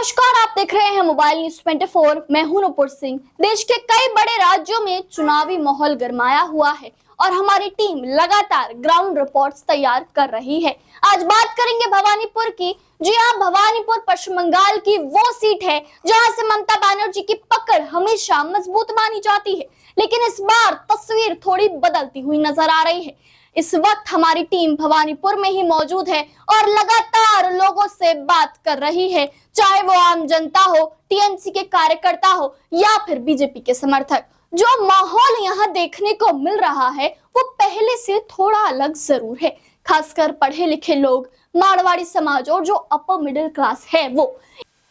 नमस्कार, आप देख रहे हैं मोबाइल न्यूज 24। मैं हूं नुपुर सिंह। देश के कई बड़े राज्यों में चुनावी माहौल गरमाया हुआ है और हमारी टीम लगातार ग्राउंड रिपोर्ट्स तैयार कर रही है। आज बात करेंगे भवानीपुर की। जी हां, भवानीपुर पश्चिम बंगाल की वो सीट है जहां से ममता बनर्जी की पकड़ हमेशा मजबूत मानी जाती है, लेकिन इस बार तस्वीर थोड़ी बदलती हुई नजर आ रही है। इस वक्त हमारी टीम भवानीपुर में ही मौजूद है और लगातार लोगों से बात कर रही है, चाहे वो आम जनता हो, टीएमसी के कार्यकर्ता हो या फिर बीजेपी के समर्थक। जो माहौल यहाँ देखने को मिल रहा है वो पहले से थोड़ा अलग जरूर है। खासकर पढ़े लिखे लोग, मारवाड़ी समाज और जो अपर मिडिल क्लास है वो,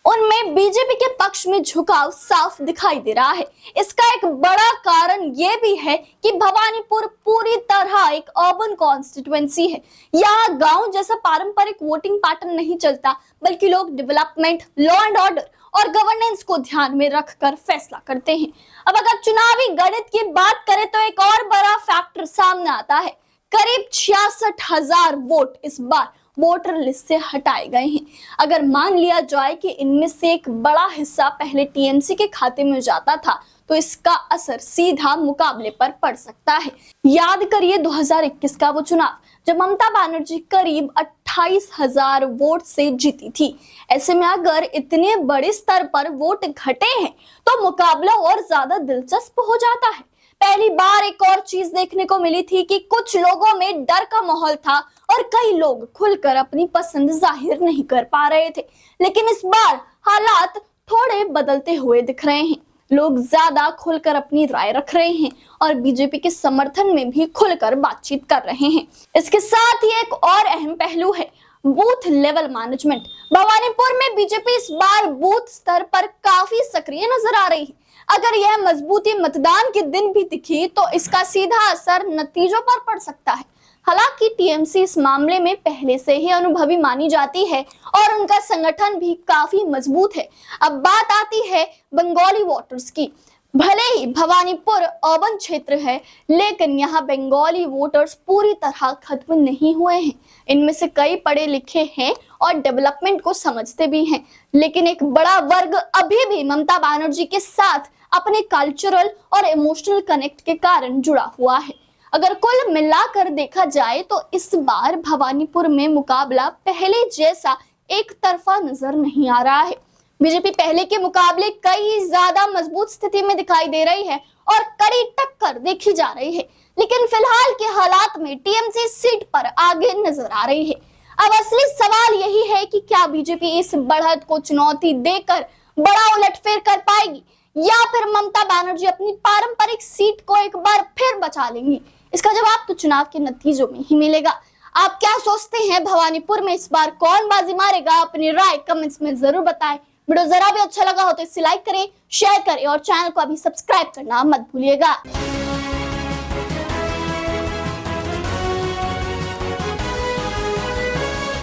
उनमें बीजेपी के पक्ष में झुकाव साफ दिखाई दे रहा है। इसका एक बड़ा कारण ये भी है कि भवानीपुर पूरी तरह एक अर्बन कॉन्स्टिट्यूएंसी है। यहाँ गांव जैसा पारंपरिक वोटिंग पैटर्न नहीं चलता, बल्कि लोग डेवलपमेंट, लॉ एंड ऑर्डर और गवर्नेंस को ध्यान में रखकर फैसला करते हैं। अब अगर चुनावी गणित की बात करें तो एक और बड़ा फैक्टर सामने आता है। करीब 66,000 वोट इस बार वोटर लिस्ट से हटाए गए हैं। अगर मान लिया जाए कि इनमें से एक बड़ा हिस्सा पहले टीएमसी के खाते में जाता था, तो इसका असर सीधा मुकाबले पर पड़ सकता है। याद करिए 2021 का वो चुनाव, जब ममता बनर्जी करीब 28,000 वोट से जीती थी। ऐसे में अगर इतने बड़े स्तर पर वोट घटे हैं तो मुकाबला और ज्यादा दिलचस्प हो जाता है। पहली बार एक और चीज देखने को मिली थी कि कुछ लोगों में डर का माहौल था और कई लोग खुलकर अपनी पसंद जाहिर नहीं कर पा रहे थे। लेकिन इस बार हालात थोड़े बदलते हुए दिख रहे हैं। लोग ज्यादा खुलकर अपनी राय रख रहे हैं और बीजेपी के समर्थन में भी खुलकर बातचीत कर रहे हैं। इसके साथ ही एक और अहम पहलू है बूथ लेवल मैनेजमेंट। भवानीपुर में बीजेपी इस बार बूथ स्तर पर काफी सक्रिय नजर आ रही है। अगर यह मजबूती मतदान के दिन भी दिखी तो इसका सीधा असर नतीजों पर पड़ सकता है। हालांकि टीएमसी इस मामले में पहले से ही अनुभवी मानी जाती है और उनका संगठन भी काफी मजबूत है। अब बात आती है बंगाली वोटर्स की। भले ही भवानीपुर अर्बन क्षेत्र है, लेकिन यहाँ बंगाली वोटर्स पूरी तरह खत्म नहीं हुए हैं। इनमें से कई पढ़े लिखे हैं और डेवलपमेंट को समझते भी हैं, लेकिन एक बड़ा वर्ग अभी भी ममता बनर्जी के साथ अपने कल्चरल और इमोशनल कनेक्ट के कारण जुड़ा हुआ है। अगर कुल मिलाकर देखा जाए तो इस बार भवानीपुर में मुकाबला पहले जैसा एक तरफा नजर नहीं आ रहा है। बीजेपी पहले के मुकाबले कई ज्यादा मजबूत स्थिति में दिखाई दे रही है और कड़ी टक्कर देखी जा रही है, लेकिन फिलहाल के हालात में टीएमसी सीट पर आगे नजर आ रही है। अब असली सवाल यही है कि क्या बीजेपी इस बढ़त को चुनौती देकर बड़ा उलटफेर कर पाएगी या फिर ममता बनर्जी अपनी पारंपरिक सीट को एक बार फिर बचा लेंगी। इसका जवाब तो चुनाव के नतीजों में ही मिलेगा। आप क्या सोचते हैं, भवानीपुर में इस बार कौन बाजी मारेगा? अपनी राय कमेंट्स में जरूर बताएं। वीडियो जरा भी अच्छा लगा हो तो इसे लाइक करें, शेयर करें और चैनल को अभी सब्सक्राइब करना मत भूलिएगा।